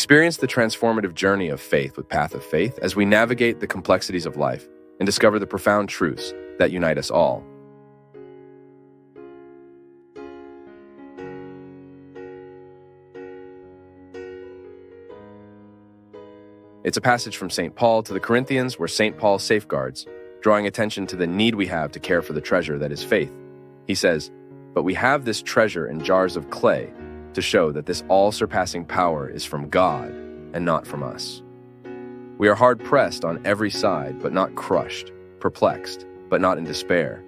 Experience the transformative journey of faith with Path of Faith as we navigate the complexities of life and discover the profound truths that unite us all. It's a passage from St. Paul to the Corinthians where St. Paul safeguards, drawing attention to the need we have to care for the treasure that is faith. He says, "But we have this treasure in jars of clay to show that this all-surpassing power is from God and not from us. We are hard-pressed on every side, but not crushed, perplexed, but not in despair,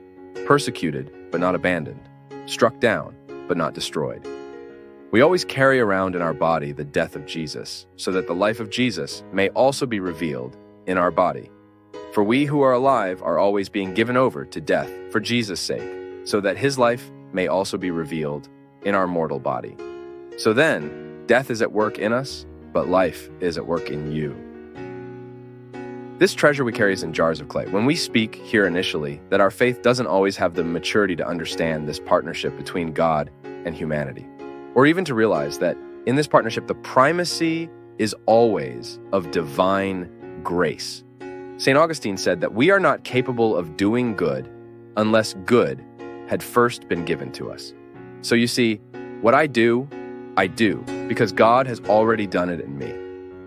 persecuted, but not abandoned, struck down, but not destroyed. We always carry around in our body the death of Jesus, so that the life of Jesus may also be revealed in our body. For we who are alive are always being given over to death for Jesus' sake, so that his life may also be revealed in our mortal body. So then, death is at work in us, but life is at work in you." This treasure we carry is in jars of clay. When we speak here initially that our faith doesn't always have the maturity to understand this partnership between God and humanity, or even to realize that in this partnership, the primacy is always of divine grace. St. Augustine said that we are not capable of doing good unless good had first been given to us. So you see, what I do because God has already done it in me.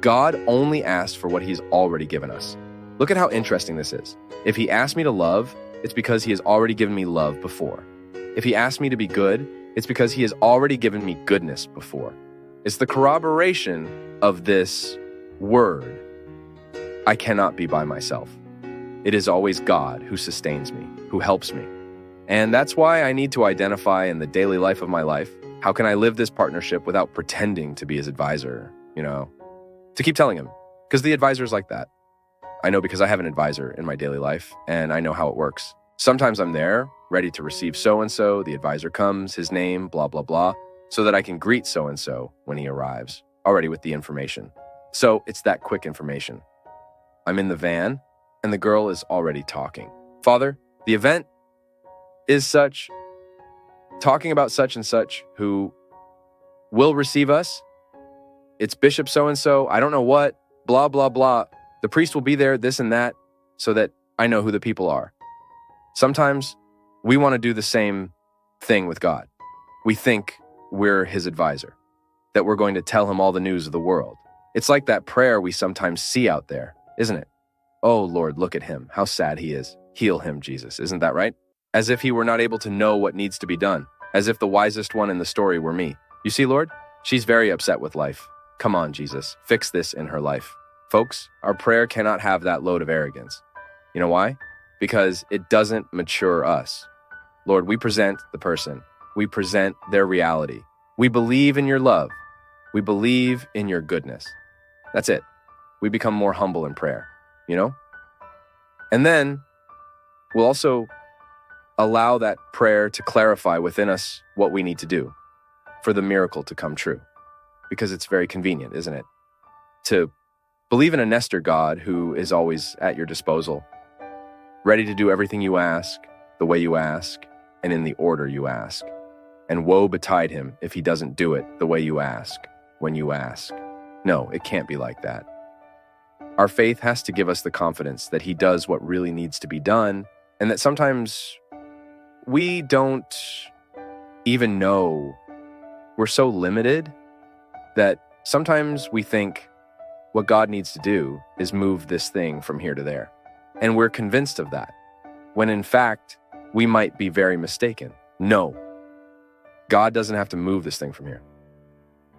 God only asks for what he's already given us. Look at how interesting this is. If he asked me to love, it's because he has already given me love before. If he asked me to be good, it's because he has already given me goodness before. It's the corroboration of this word, I cannot be by myself. It is always God who sustains me, who helps me. And that's why I need to identify in the daily life of my life, how can I live this partnership without pretending to be his advisor, to keep telling him, because the advisor's like that. I know because I have an advisor in my daily life, and I know how it works. Sometimes I'm there, ready to receive so-and-so, the advisor comes, his name, blah, blah, blah, so that I can greet so-and-so when he arrives, already with the information. So it's that quick information. I'm in the van, and the girl is already talking. "Father, the event is such, talking about such and such who will receive us. It's Bishop so-and-so, I don't know what, blah, blah, blah. The priest will be there, this and that, so that I know who the people are." Sometimes we want to do the same thing with God. We think we're his advisor, that we're going to tell him all the news of the world. It's like that prayer we sometimes see out there, isn't it? "Oh Lord, look at him, how sad he is. Heal him, Jesus." Isn't that right? As if he were not able to know what needs to be done. As if the wisest one in the story were me. "You see, Lord, she's very upset with life. Come on, Jesus, fix this in her life." Folks, our prayer cannot have that load of arrogance. You know why? Because it doesn't mature us. Lord, we present the person. We present their reality. We believe in your love. We believe in your goodness. That's it. We become more humble in prayer, And then we'll also allow that prayer to clarify within us what we need to do for the miracle to come true. Because it's very convenient, isn't it? To believe in a Nestor God who is always at your disposal, ready to do everything you ask, the way you ask, and in the order you ask. And woe betide him if he doesn't do it the way you ask, when you ask. No, it can't be like that. Our faith has to give us the confidence that he does what really needs to be done, and that sometimes we don't even know. We're so limited that sometimes we think what God needs to do is move this thing from here to there. And we're convinced of that, when in fact, we might be very mistaken. No, God doesn't have to move this thing from here.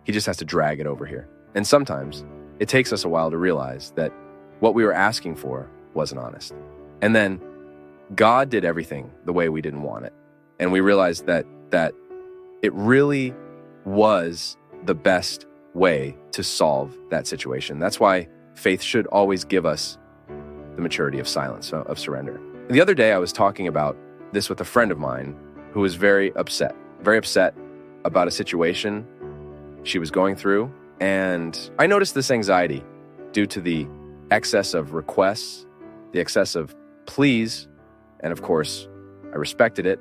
He just has to drag it over here. And sometimes it takes us a while to realize that what we were asking for wasn't honest. And then God did everything the way we didn't want it. And we realized that it really was the best way to solve that situation. That's why faith should always give us the maturity of silence, of surrender. The other day I was talking about this with a friend of mine who was very upset about a situation she was going through. And I noticed this anxiety due to the excess of requests, the excess of pleas, and of course, I respected it.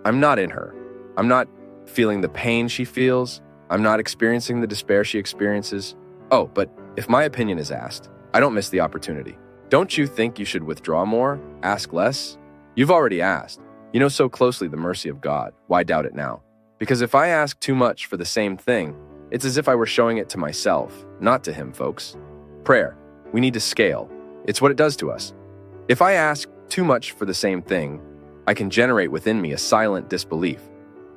I'm not in her. I'm not feeling the pain she feels. I'm not experiencing the despair she experiences. Oh, but if my opinion is asked, I don't miss the opportunity. Don't you think you should withdraw more, ask less? You've already asked. You know so closely the mercy of God. Why doubt it now? Because if I ask too much for the same thing, it's as if I were showing it to myself, not to him, folks. Prayer. We need to scale. It's what it does to us. If I ask too much for the same thing, I can generate within me a silent disbelief,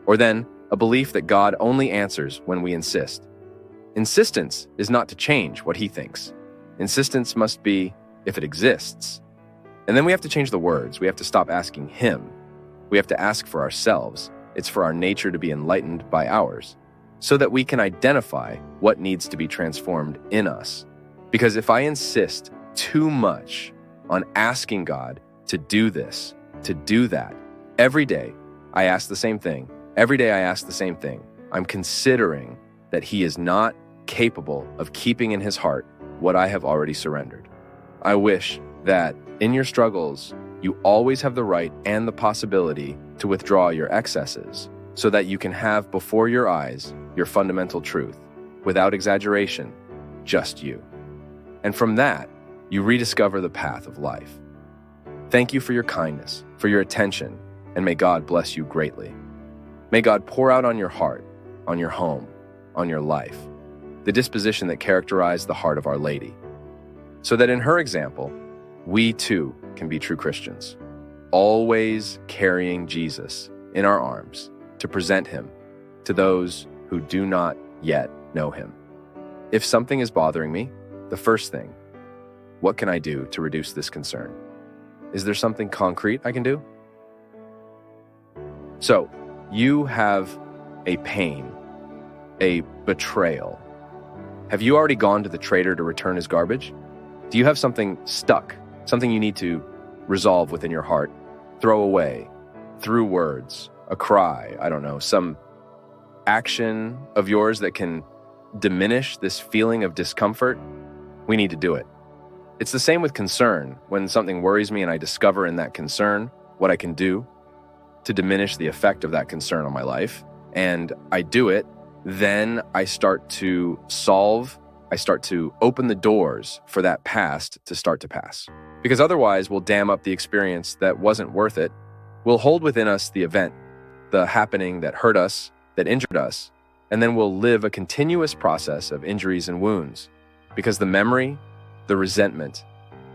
or then a belief that God only answers when we insist. Insistence is not to change what he thinks. Insistence must be if it exists. And then we have to change the words. We have to stop asking him. We have to ask for ourselves. It's for our nature to be enlightened by ours, so that we can identify what needs to be transformed in us. Because if I insist too much on asking God to do this, to do that, every day I ask the same thing. Every day I ask the same thing. I'm considering that he is not capable of keeping in his heart what I have already surrendered. I wish that in your struggles, you always have the right and the possibility to withdraw your excesses so that you can have before your eyes your fundamental truth, without exaggeration, just you. And from that, you rediscover the path of life. Thank you for your kindness, for your attention, and may God bless you greatly. May God pour out on your heart, on your home, on your life, the disposition that characterized the heart of Our Lady, so that in her example, we too can be true Christians, always carrying Jesus in our arms to present him to those who do not yet know him. If something is bothering me, the first thing, what can I do to reduce this concern? Is there something concrete I can do? So, you have a pain, a betrayal. Have you already gone to the trader to return his garbage? Do you have something stuck, something you need to resolve within your heart, throw away, through words, a cry, I don't know, some action of yours that can diminish this feeling of discomfort? We need to do it. It's the same with concern. When something worries me and I discover in that concern what I can do to diminish the effect of that concern on my life, and I do it, then I start to solve, I start to open the doors for that past to start to pass. Because otherwise we'll dam up the experience that wasn't worth it. We'll hold within us the event, the happening that hurt us, that injured us, and then we'll live a continuous process of injuries and wounds. Because the memory, the resentment,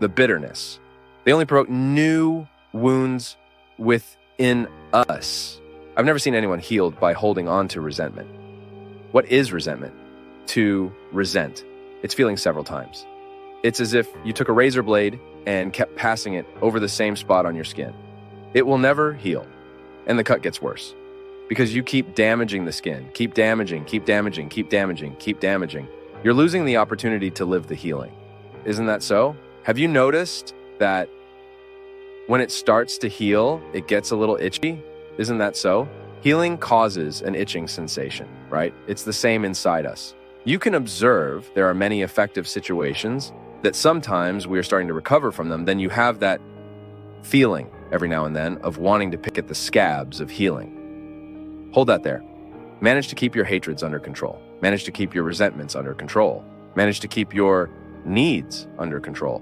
the bitterness, they only provoke new wounds within us. I've never seen anyone healed by holding on to resentment. What is resentment? To resent. It's feeling several times. It's as if you took a razor blade and kept passing it over the same spot on your skin. It will never heal, and the cut gets worse. Because you keep damaging the skin, keep damaging, keep damaging, keep damaging, keep damaging. You're losing the opportunity to live the healing. Isn't that so? Have you noticed that when it starts to heal, it gets a little itchy? Isn't that so? Healing causes an itching sensation, right? It's the same inside us. You can observe there are many effective situations that sometimes we are starting to recover from them. Then you have that feeling every now and then of wanting to pick at the scabs of healing. Hold that there. Manage to keep your hatreds under control. Manage to keep your resentments under control. Manage to keep your needs under control.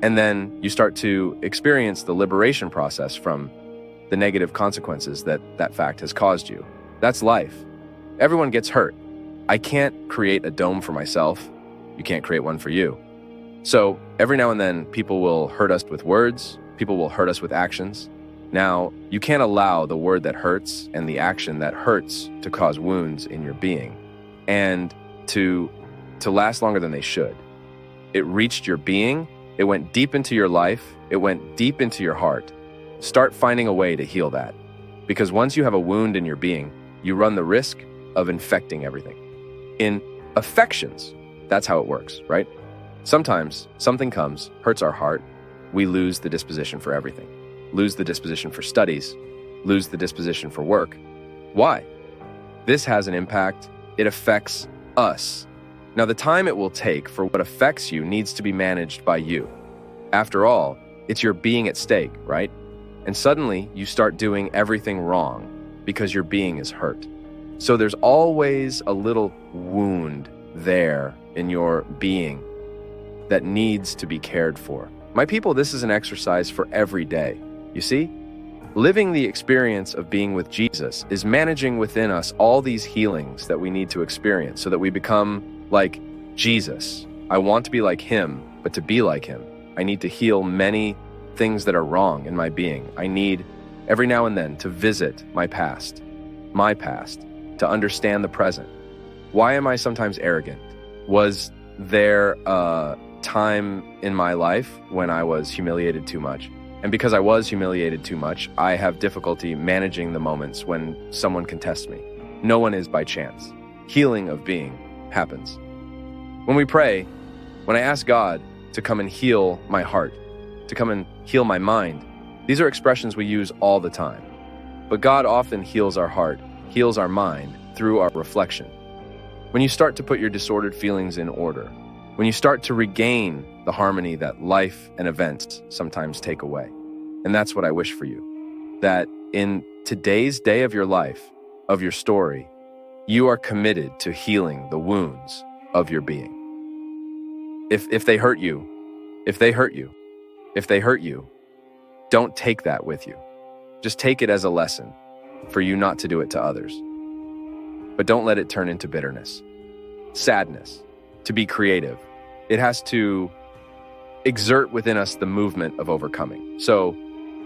And then you start to experience the liberation process from the negative consequences that that fact has caused you. That's life. Everyone gets hurt. I can't create a dome for myself. You can't create one for you. So every now and then people will hurt us with words. People will hurt us with actions. Now, you can't allow the word that hurts and the action that hurts to cause wounds in your being and to last longer than they should. It reached your being. It went deep into your life. It went deep into your heart. Start finding a way to heal that. Because once you have a wound in your being, you run the risk of infecting everything. In affections, that's how it works, right? Sometimes something comes, hurts our heart, we lose the disposition for everything. Lose the disposition for studies, lose the disposition for work. Why? This has an impact. It affects us. Now, the time it will take for what affects you needs to be managed by you. After all, it's your being at stake, right? And suddenly you start doing everything wrong because your being is hurt. So there's always a little wound there in your being that needs to be cared for. My people, this is an exercise for every day. You see? Living the experience of being with Jesus is managing within us all these healings that we need to experience so that we become like Jesus. I want to be like him, but to be like him, I need to heal many things that are wrong in my being. I need every now and then to visit my past, to understand the present. Why am I sometimes arrogant? Was there a time in my life when I was humiliated too much? And because I was humiliated too much, I have difficulty managing the moments when someone contests me. No one is by chance. Healing of being happens. When we pray, when I ask God to come and heal my heart, to come and heal my mind, these are expressions we use all the time. But God often heals our heart, heals our mind through our reflection. When you start to put your disordered feelings in order, when you start to regain the harmony that life and events sometimes take away. And that's what I wish for you. That in today's day of your life, of your story, you are committed to healing the wounds of your being. If they hurt you, don't take that with you. Just take it as a lesson for you not to do it to others. But don't let it turn into bitterness, sadness. To be creative, it has to exert within us the movement of overcoming. So,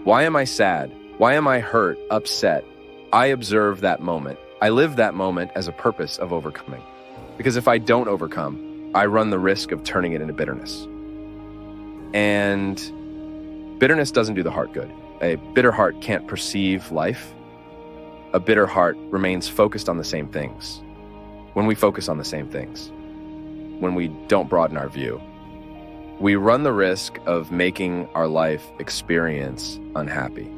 why am I sad? Why am I hurt, upset? I observe that moment. I live that moment as a purpose of overcoming. Because if I don't overcome, I run the risk of turning it into bitterness. And bitterness doesn't do the heart good. A bitter heart can't perceive life. A bitter heart remains focused on the same things. When we focus on the same things, when we don't broaden our view, we run the risk of making our life experience unhappy.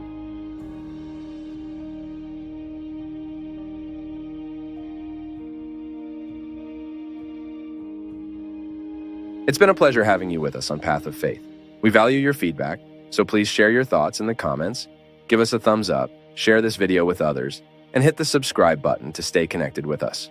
It's been a pleasure having you with us on Path of Faith. We value your feedback, so please share your thoughts in the comments, give us a thumbs up, share this video with others, and hit the subscribe button to stay connected with us.